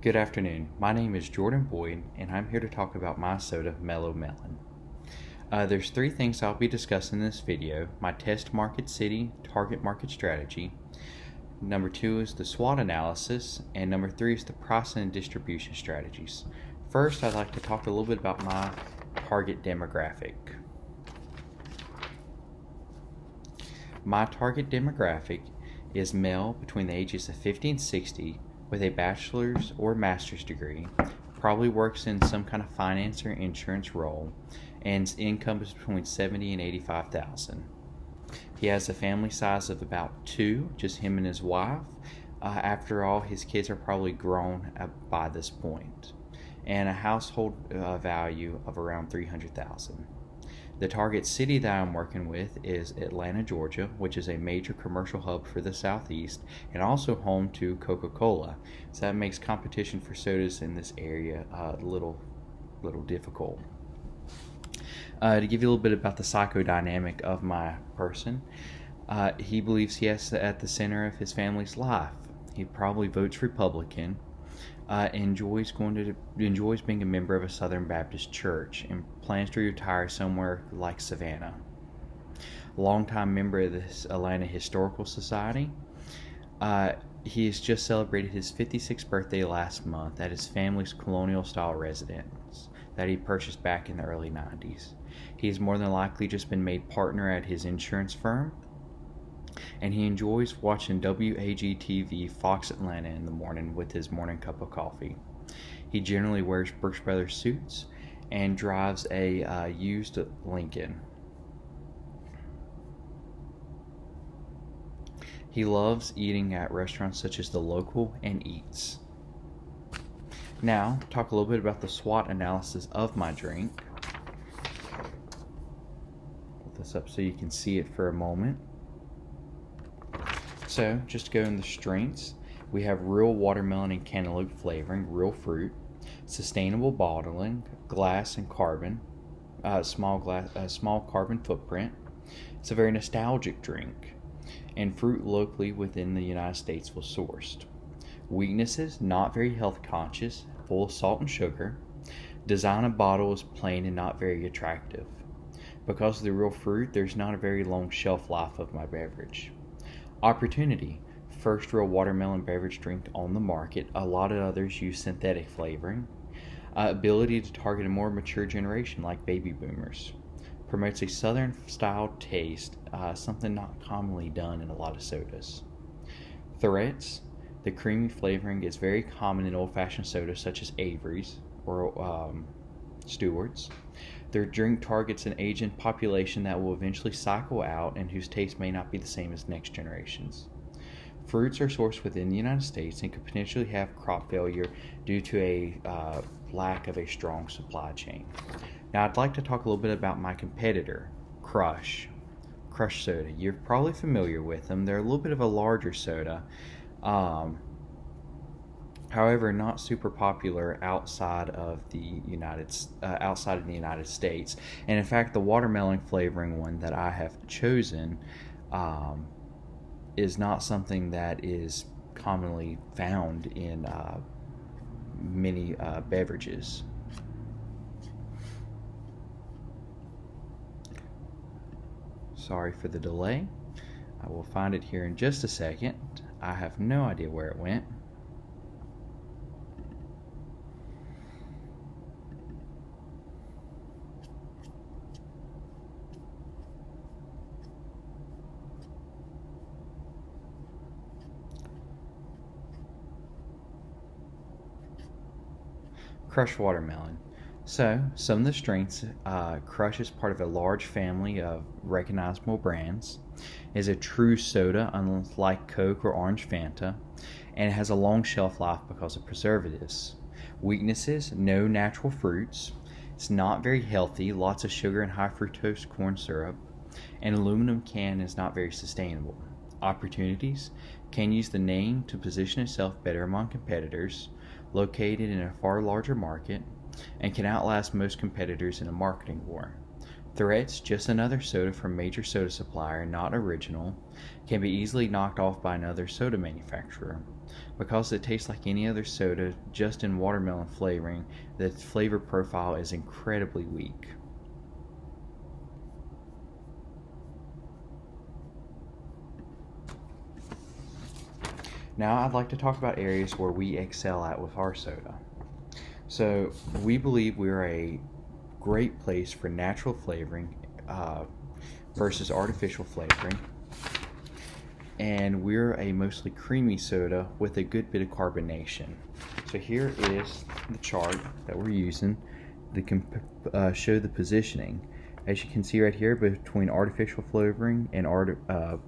Good afternoon. My name is Jordan Boyd, and I'm here to talk about my soda, Mellow Melon. There's three things I'll be discussing in this video: my test market city target market strategy. Number two is the SWOT analysis, and number three is the pricing and distribution strategies. First, I'd like to talk a little bit about my target demographic. My target demographic is male between the ages of 50 and 60 with a bachelor's or master's degree, probably works in some kind of finance or insurance role, and income is between 70 and 85,000. He has a family size of about 2, just him and his wife. After all, his kids are probably grown by this point, and a household value of around 300,000. The target city that I'm working with is Atlanta, Georgia, which is a major commercial hub for the Southeast and also home to Coca-Cola. So that makes competition for sodas in this area a little difficult. To give you a little bit about the psychodynamic of my person, he believes he is at the center of his family's life. He probably votes Republican. Enjoys being a member of a Southern Baptist church and plans to retire somewhere like Savannah. Longtime member of this Atlanta Historical Society. He has just celebrated his 56th birthday last month at his family's colonial-style residence that he purchased back in the early 90s. He has more than likely just been made partner at his insurance firm, and he enjoys watching WAGTV Fox Atlanta in the morning with his morning cup of coffee. He generally wears Brooks Brothers suits and drives a used Lincoln. He loves eating at restaurants such as The Local and Eats. Now, talk a little bit about the SWOT analysis of my drink. Put this up so you can see it for a moment. So, just to go in the strengths, we have real watermelon and cantaloupe flavoring, real fruit, sustainable bottling, glass and carbon, small carbon footprint. It's a very nostalgic drink, and fruit locally within the United States was sourced. Weaknesses: not very health conscious, full of salt and sugar. Design of bottle is plain and not very attractive. Because of the real fruit, there's not a very long shelf life of my beverage. Opportunity: first real watermelon beverage drink on the market. A lot of others use synthetic flavoring. Ability to target a more mature generation like baby boomers. Promotes a southern style taste, something not commonly done in a lot of sodas. Threats: the creamy flavoring is very common in old fashioned sodas such as Avery's or Stewart's. Their drink targets an aging population that will eventually cycle out and whose taste may not be the same as next generations. Fruits are sourced within the United States and could potentially have crop failure due to a lack of a strong supply chain. Now, I'd like to talk a little bit about my competitor, Crush Soda. You're probably familiar with them. They're a little bit of a larger soda. However, not super popular outside of the United States. And in fact, the watermelon flavoring one that I have chosen is not something that is commonly found in many beverages. Sorry for the delay. I will find it here in just a second. I have no idea where it went. Crush watermelon. So, some of the strengths: Crush is part of a large family of recognizable brands, is a true soda unlike Coke or Orange Fanta, and it has a long shelf life because of preservatives. Weaknesses: no natural fruits, it's not very healthy, lots of sugar and high fructose corn syrup, and aluminum can is not very sustainable. Opportunities: can use the name to position itself better among competitors, located in a far larger market, and can outlast most competitors in a marketing war. Threats, just another soda from major soda supplier, not original, can be easily knocked off by another soda manufacturer. Because it tastes like any other soda, just in watermelon flavoring, the flavor profile is incredibly weak. Now I'd like to talk about areas where we excel at with our soda. So we believe we're a great place for natural flavoring versus artificial flavoring. And we're a mostly creamy soda with a good bit of carbonation. So here is the chart that we're using that can show the positioning. As you can see right here, between artificial flavoring and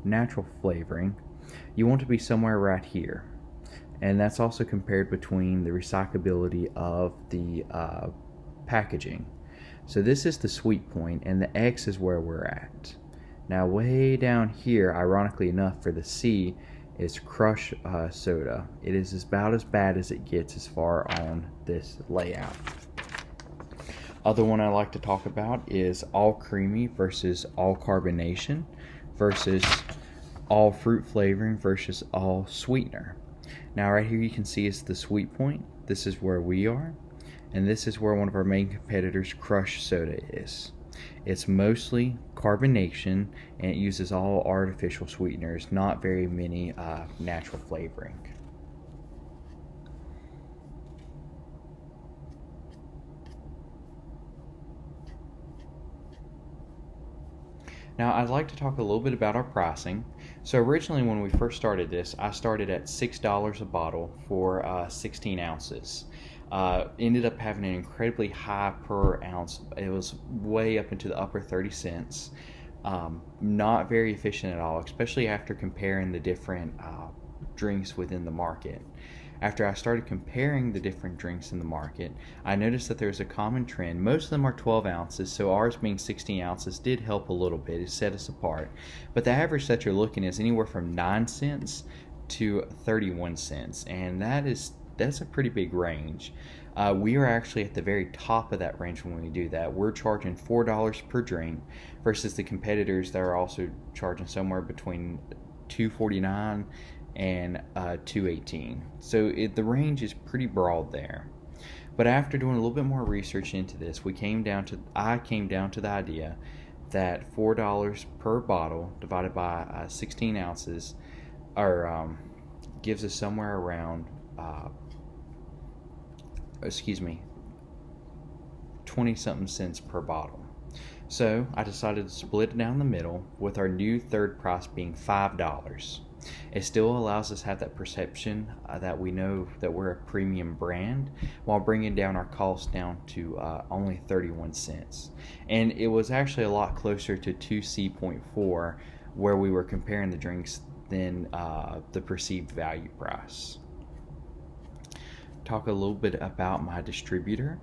natural flavoring, you want to be somewhere right here. And that's also compared between the recyclability of the packaging. So this is the sweet point, and the X is where we're at. Now way down here, ironically enough, for the C is crush soda. It is about as bad as it gets as far on this layout. Other one I like to talk about is all creamy versus all carbonation versus all fruit flavoring versus all sweetener. Now right here you can see is the sweet point. This is where we are, and this is where one of our main competitors, Crush Soda, is. It's mostly carbonation, and it uses all artificial sweeteners, not very many natural flavoring. Now I'd like to talk a little bit about our pricing. So originally when we first started this, I started at $6 a bottle for 16 ounces. Ended up having an incredibly high per ounce. It was way up into the upper 30 cents. Not very efficient at all, especially after comparing the different drinks within the market. After I started comparing the different drinks in the market, I noticed that there's a common trend. Most of them are 12 ounces, so ours being 16 ounces did help a little bit. It set us apart. But the average that you're looking is anywhere from 9 cents to 31 cents, and that's a pretty big range. We are actually at the very top of that range when we do that. We're charging $4 per drink versus the competitors that are also charging somewhere between $2.49 and $2.18. So the range is pretty broad there. But after doing a little bit more research into this, I came down to the idea that $4 per bottle divided by 16 ounces gives us somewhere around 20 something cents per bottle. So I decided to split it down the middle, with our new third price being $5. It still allows us to have that perception that we know that we're a premium brand, while bringing down our cost down to only 31 cents. And it was actually a lot closer to 2C.4 where we were comparing the drinks than the perceived value price. Talk a little bit about my distributor.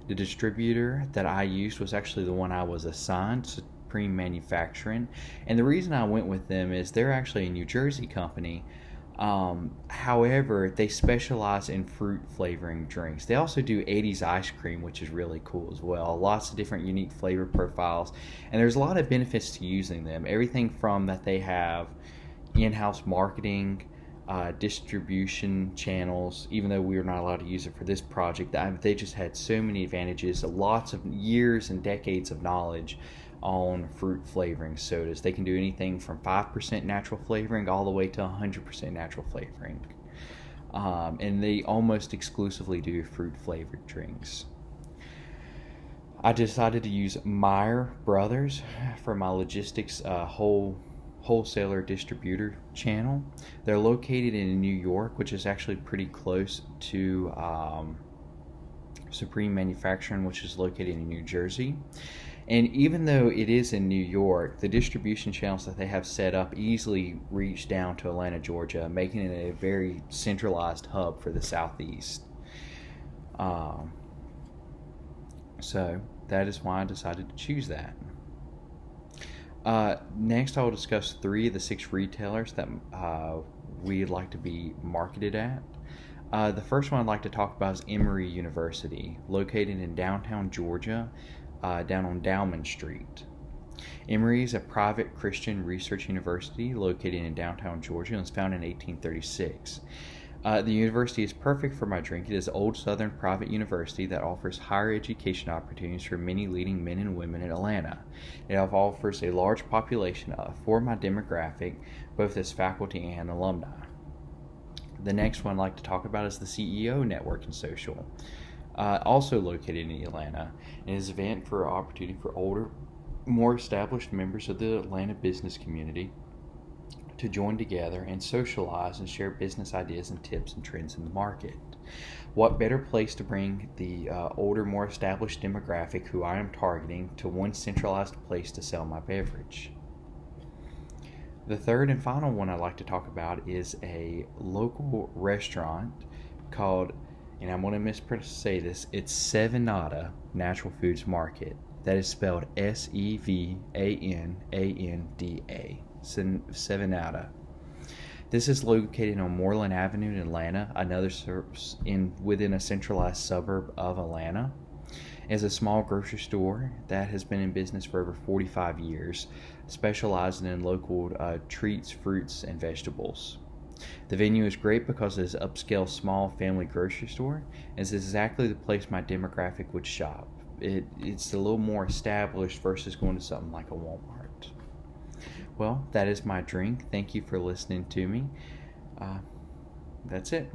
The distributor that I used was actually the one I was assigned, Supreme Manufacturing, and the reason I went with them is they're actually a New Jersey company. However, they specialize in fruit flavoring drinks. They also do 80s ice cream, which is really cool as well. Lots of different unique flavor profiles, and there's a lot of benefits to using them. Everything from that they have in-house marketing, distribution channels. Even though we were not allowed to use it for this project, they just had so many advantages, lots of years and decades of knowledge on fruit flavoring sodas. They can do anything from 5% natural flavoring all the way to 100% natural flavoring, and they almost exclusively do fruit flavored drinks. I decided to use Meyer Brothers for my logistics wholesaler distributor channel. They're located in New York, which is actually pretty close to Supreme Manufacturing, which is located in New Jersey. And even though it is in New York, the distribution channels that they have set up easily reach down to Atlanta, Georgia, making it a very centralized hub for the Southeast. So that is why I decided to choose that. Next, I will discuss 3 of the 6 retailers that we'd like to be marketed at. The first one I'd like to talk about is Emory University, located in downtown Georgia. down on Dowman Street. Emory is a private Christian research university located in downtown Georgia and was founded in 1836. The university is perfect for my drink. It is an old Southern private university that offers higher education opportunities for many leading men and women in Atlanta. It offers a large population for my demographic, both as faculty and alumni. The next one I'd like to talk about is the CEO Network and Social, also located in Atlanta. It is an event for opportunity for older, more established members of the Atlanta business community to join together and socialize and share business ideas and tips and trends in the market. What better place to bring the older, more established demographic who I am targeting to one centralized place to sell my beverage? The third and final one I'd like to talk about is a local restaurant called, and I'm going to say this, it's Sevenada Natural Foods Market. That is spelled Sevananda. Sevenada. This is located on Moreland Avenue in Atlanta, within a centralized suburb of Atlanta. It's a small grocery store that has been in business for over 45 years, specializing in local treats, fruits, and vegetables. The venue is great because it is an upscale small family grocery store and is exactly the place my demographic would shop. It's a little more established versus going to something like a Walmart. Well, that is my drink. Thank you for listening to me. That's it.